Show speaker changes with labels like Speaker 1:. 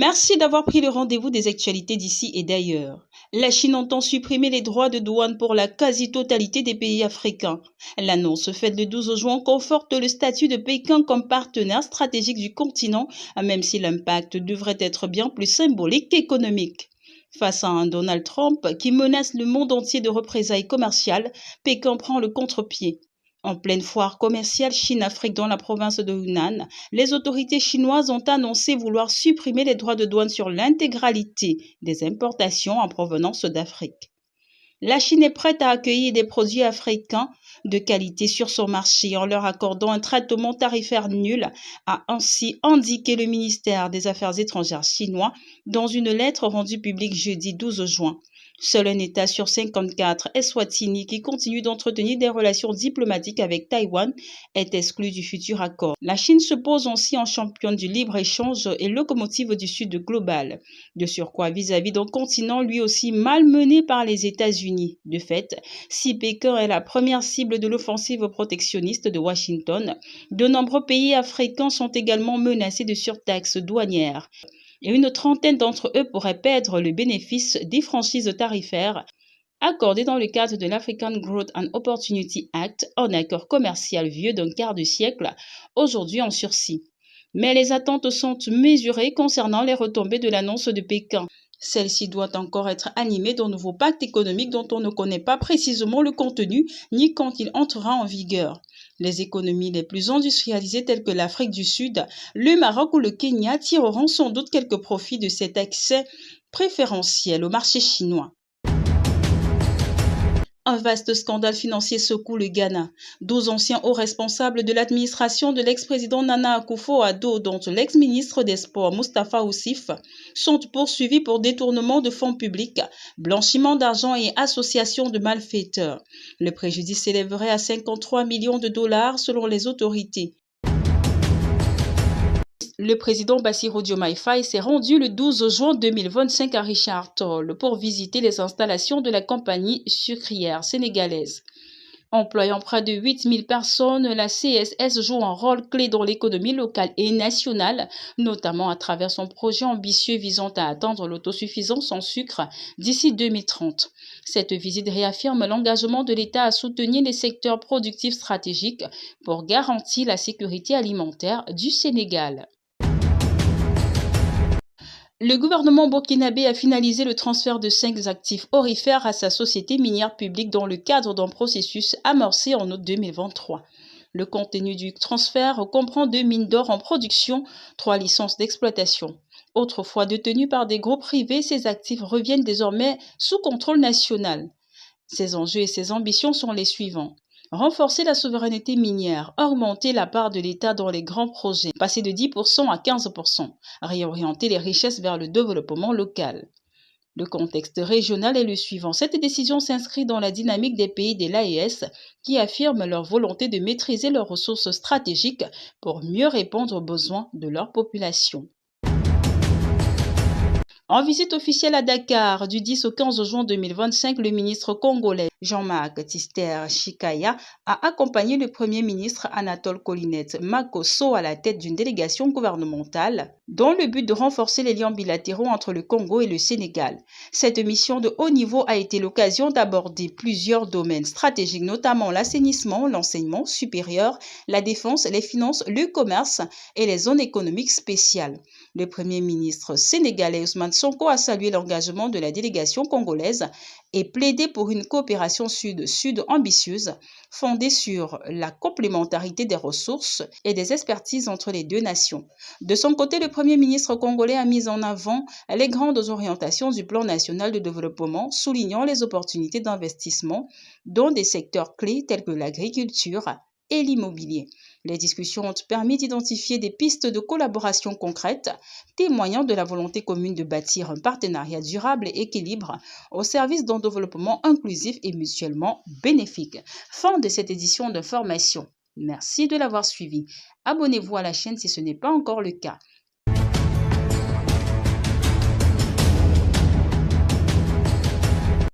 Speaker 1: Merci d'avoir pris le rendez-vous des actualités d'ici et d'ailleurs. La Chine entend supprimer les droits de douane pour la quasi-totalité des pays africains. L'annonce faite le 12 juin conforte le statut de Pékin comme partenaire stratégique du continent, même si l'impact devrait être bien plus symbolique qu'économique. Face à un Donald Trump qui menace le monde entier de représailles commerciales, Pékin prend le contre-pied. En pleine foire commerciale Chine-Afrique dans la province de Hunan, les autorités chinoises ont annoncé vouloir supprimer les droits de douane sur l'intégralité des importations en provenance d'Afrique. La Chine est prête à accueillir des produits africains de qualité sur son marché en leur accordant un traitement tarifaire nul, a ainsi indiqué le ministère des Affaires étrangères chinois dans une lettre rendue publique jeudi 12 juin. Seul un État sur 54, Eswatini, qui continue d'entretenir des relations diplomatiques avec Taïwan, est exclu du futur accord. La Chine se pose aussi en championne du libre-échange et locomotive du Sud global. De surcroît, vis-à-vis d'un continent lui aussi malmené par les États-Unis. De fait, si Pékin est la première cible de l'offensive protectionniste de Washington, de nombreux pays africains sont également menacés de surtaxes douanières. Et une trentaine d'entre eux pourraient perdre le bénéfice des franchises tarifaires accordées dans le cadre de l'African Growth and Opportunity Act, un accord commercial vieux d'un quart de siècle, aujourd'hui en sursis. Mais les attentes sont mesurées concernant les retombées de l'annonce de Pékin. Celle-ci doit encore être animée d'un nouveau pacte économique dont on ne connaît pas précisément le contenu ni quand il entrera en vigueur. Les économies les plus industrialisées telles que l'Afrique du Sud, le Maroc ou le Kenya tireront sans doute quelques profits de cet accès préférentiel au marché chinois. Un vaste scandale financier secoue le Ghana. 12 anciens hauts responsables de l'administration de l'ex-président Nana Akufo-Addo, dont l'ex-ministre des Sports Mustapha Oussif, sont poursuivis pour détournement de fonds publics, blanchiment d'argent et association de malfaiteurs. Le préjudice s'élèverait à 53 millions de dollars selon les autorités. Le président Bassirou Diomaye Faye s'est rendu le 12 juin 2025 à Richard Toll pour visiter les installations de la compagnie sucrière sénégalaise. Employant près de 8000 personnes, la CSS joue un rôle clé dans l'économie locale et nationale, notamment à travers son projet ambitieux visant à atteindre l'autosuffisance en sucre d'ici 2030. Cette visite réaffirme l'engagement de l'État à soutenir les secteurs productifs stratégiques pour garantir la sécurité alimentaire du Sénégal. Le gouvernement burkinabé a finalisé le transfert de 5 actifs aurifères à sa société minière publique dans le cadre d'un processus amorcé en août 2023. Le contenu du transfert comprend 2 mines d'or en production, 3 licences d'exploitation. Autrefois détenues par des groupes privés, ces actifs reviennent désormais sous contrôle national. Ces enjeux et ces ambitions sont les suivants. Renforcer la souveraineté minière, augmenter la part de l'État dans les grands projets, passer de 10% à 15%, réorienter les richesses vers le développement local. Le contexte régional est le suivant. Cette décision s'inscrit dans la dynamique des pays de l'AES qui affirment leur volonté de maîtriser leurs ressources stratégiques pour mieux répondre aux besoins de leur population. En visite officielle à Dakar du 10 au 15 juin 2025, le ministre congolais Jean-Marc Tister Chikaya a accompagné le Premier ministre Anatole Colinette Makosso à la tête d'une délégation gouvernementale dans le but de renforcer les liens bilatéraux entre le Congo et le Sénégal. Cette mission de haut niveau a été l'occasion d'aborder plusieurs domaines stratégiques, notamment l'assainissement, l'enseignement supérieur, la défense, les finances, le commerce et les zones économiques spéciales. Le Premier ministre sénégalais Ousmane Sonko a salué l'engagement de la délégation congolaise et plaidé pour une coopération sud-sud ambitieuse fondée sur la complémentarité des ressources et des expertises entre les deux nations. De son côté, le Premier ministre congolais a mis en avant les grandes orientations du plan national de développement, soulignant les opportunités d'investissement dans des secteurs clés tels que l'agriculture et l'immobilier. Les discussions ont permis d'identifier des pistes de collaboration concrètes, témoignant de la volonté commune de bâtir un partenariat durable et équilibré au service d'un développement inclusif et mutuellement bénéfique. Fin de cette édition d'information. Merci de l'avoir suivi. Abonnez-vous à la chaîne si ce n'est pas encore le cas.